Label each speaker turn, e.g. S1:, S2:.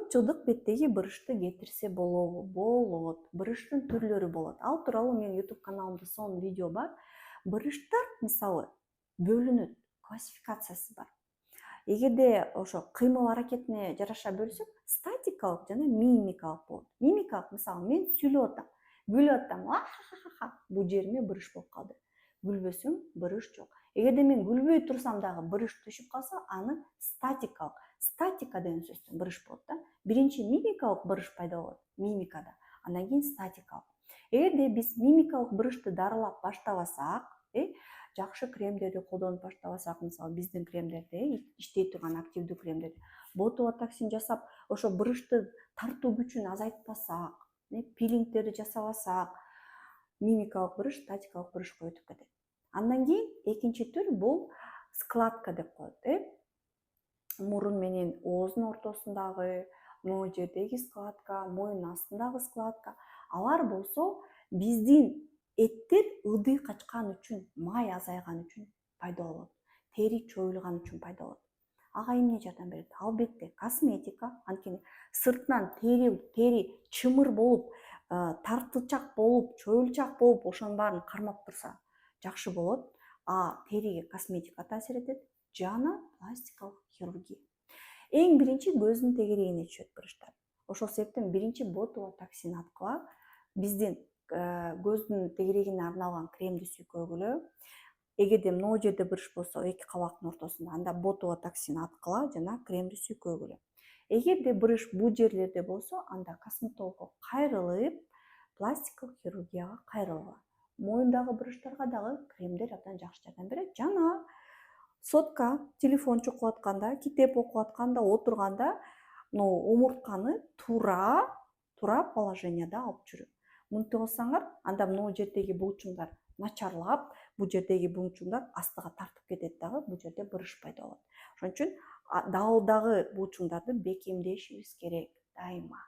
S1: 4 жылдык беттеги бырышты кетирсе болот. Бырыштын түрлөрү болот. Ал тууралуу менин YouTube каналымда сонун видео бар. Бырыштар мисалы бөлүнөт, классификациясы бар. Эгерде ошо кыймыл аракетине жараша бөлсөк, статикалык жана мимикалык болот. Мимикалык мисалы мен сүйлөп атам, күлүп атам, ха-ха-ха, бул жериме бырыш болуп калды. Күлбөсөм бырыш жок. Эгерде мен күлбөй турсам дагы бырыш түшүп калса, аны статикалык. Статика деген сөздөн бырыш болот да. Биринчи мимикалык бырыш пайда болот, мимикада. Андан кийин статикалык. Эгерде биз мимикалык бырышты дарылап баштабасак, жакшы кремдерди колдонуп баштабасак, мисалы биздин кремдерди, иштей турган активдүү кремдерди, ботулотоксин жасап, ошо бырышты тартуу күчүн азайтпасак, пилингтерди жасабасак, мимикалык бырыш статикалык бырышка өтүп кетет. Андан кийин экинчи түр бул складка деп коет. Мурун менен ооздун ортосундагы, могу жердеги складка, моюндун астындагы складка. Алар болсо биздин эттер ылдый качкан үчүн, май азайган үчүн пайда болот. Тери чоюлган үчүн пайда болот. Ага эмне жардам берет? Албетте косметика, анткени сыртынан тери чымыр болуп, тартылчак болуп, чоюлчак болуп, ошонун баарын кармап турса жакшы болот. А териге косметика таасир этет жана пластикалык хирургия. Эң биринчи көздүн тегерегине түшөт бырыштар. Ошол себептен биринчи ботулотоксин аркылуу биздин көздүн тегерегине арналган кремди сүйкөгүлө, эгерде могу жерде бырыш болсо, эки кабактын ортосунда, анда ботулотоксин аткыла жана кремди сүйкөгүлө. Эгерде бырыш бул жерлерде болсо, анда косметологко кайрылып, пластикалык хирургияга кайрылгыла. Моюндагы бырыштарга дагы кремдер абдан жакшы жардам берет. Жана сотка, телефон чукуп атканда, китеп окуп атканда, отурганда, омуртканы туура положенияда алып жүрүү. Мынтип алсаңар, анда могу жердеги булчуңдар начарлап, бул жердеги булчуңдар астыга тартып кетет дагы, бул жерде бырыш пайда болот. Ошон үчүн дагы булчуңдарды бекемдешибиз керек дайыма.